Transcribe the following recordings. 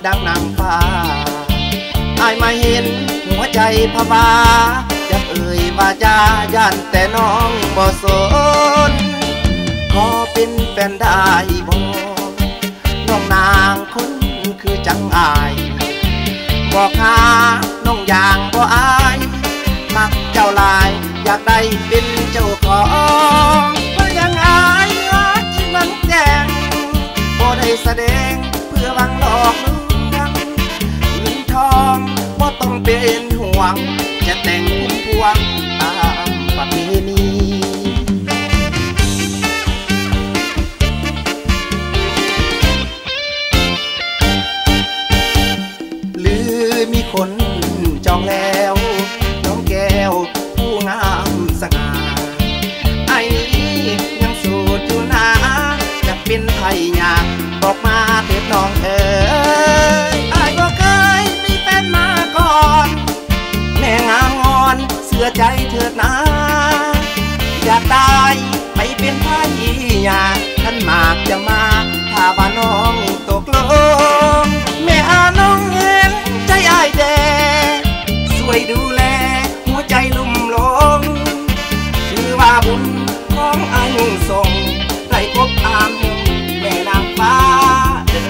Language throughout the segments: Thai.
ดังนางฟ้าอายมาเห็นหัวใจผวาจะเอ่ยว่าจาย่านแต่น้องบ่สนขอเป็นแฟนได้บ่น้องนางคนคือจังอายบอกหาน้องอย่างบ่อายมักเจ้าลายอยากได้เป็นเจ้าของเพราะยังอายว่าที่มันแจ้งบ่ได้แสดงเพื่อหวังหลอกลวงเงินทองบ่ต้องเป็นห่วงจะแต่งพุ่มพวงตามประเพณีหรือมีคนจองแล้วน้องแก้วผู้งามสง่าไอ้นี้ยังสูดอยู่นะจะเป็นไทยยากบอกมาเถิดน้องเอ๋ยไอ้ก็เคยมีแฟนมาก่อนแม่งามงอนเสื้อใจเถิดนะอยากได้ไปเป็นไทยยากท่านมากจะมาถ้าว่าน้องตกลงแม่อาน้องเห็นใจอ้ายแดช่วยดูแลหัวใจลุ่มหลงถือว่าบุญของอายุส่งได้พบอามแม่นางฟ้าเดิ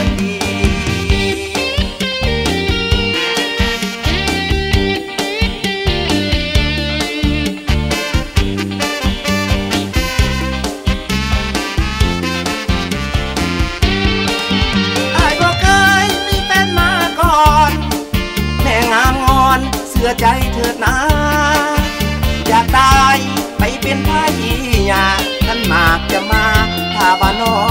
นดีอ้ายบอกเคยมีแฟนมาก่อนแม่งามงอนเสื้อใจเถิดนะอยากได้ไปเป็นพระยียาท่านมากจะมาถ้าว่าน้อง